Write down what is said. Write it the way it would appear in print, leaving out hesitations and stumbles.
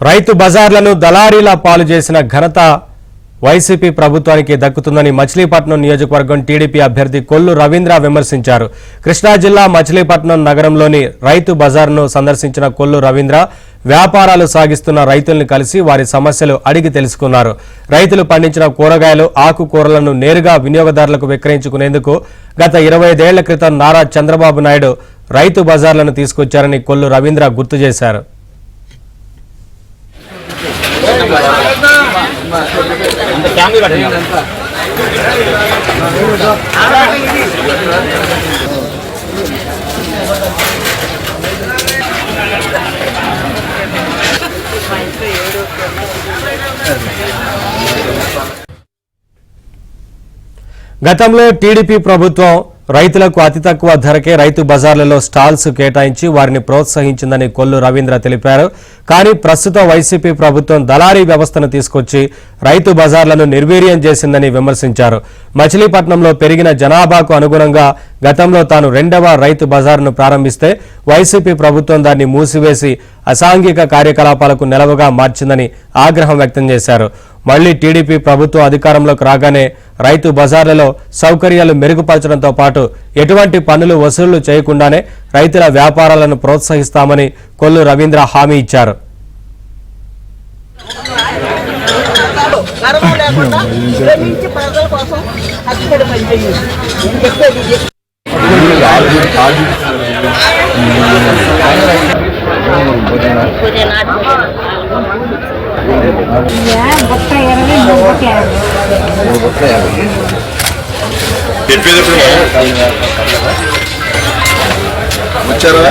రైతు బజార్లను దళారీలా పాలు చేసిన ఘనత వైసీపీ ప్రభుత్వానికి దక్కుతుందని మచిలీపట్నం నియోజకవర్గం టీడీపీ అభ్యర్థి కొల్లు రవీంద్ర విమర్శించారు. కృష్ణా జిల్లా మచిలీపట్నం నగరంలోని రైతు బజార్ను సందర్శించిన కొల్లు రవీంద్ర వ్యాపారాలు సాగిస్తున్న రైతుల్ని కలిసి వారి సమస్యలు అడిగి తెలుసుకున్నారు. రైతులు పండించిన కూరగాయలు, ఆకుకూరలను నేరుగా వినియోగదారులకు విక్రయించుకునేందుకు గత 25 ఏళ్ల క్రితం నారా చంద్రబాబు నాయుడు రైతు బజార్లను తీసుకొచ్చారని కొల్లు రవీంద్ర గుర్తు చేశారు. గతంలో టీడీపీ ప్రభుత్వం రైతులకు అతి తక్కువ ధరకే రైతు బజార్లలో స్టాల్స్ కేటాయించి వారిని ప్రోత్సహించిందని కొల్లు రవీంద్ర తెలిపారు. కానీ ప్రస్తుతం వైసీపీ ప్రభుత్వం దళారీ వ్యవస్థను తీసుకొచ్చి రైతు బజార్లను నిర్వీర్యం చేసిందని విమర్శించారు. మచిలీపట్నంలో పెరిగిన జనాభాకు అనుగుణంగా గతంలో తాను 2వ రైతు బజార్ను ప్రారంభిస్తే వైసీపీ ప్రభుత్వం దాన్ని మూసివేసి అసాంఘిక కార్యకలాపాలకు నెలవుగా మార్చిందని ఆగ్రహం వ్యక్తం చేశారు. మళ్లీ టీడీపీ ప్రభుత్వం అధికారంలోకి రాగానే రైతు బజార్లలో సౌకర్యాలు మెరుగుపరచడంతో పాటు ఎటువంటి పన్నులు వసూళ్లు చేయకుండానే రైతుల వ్యాపారాలను ప్రోత్సహిస్తామని కొల్లు రవీంద్ర హామీ ఇచ్చారు. వచ్చారా?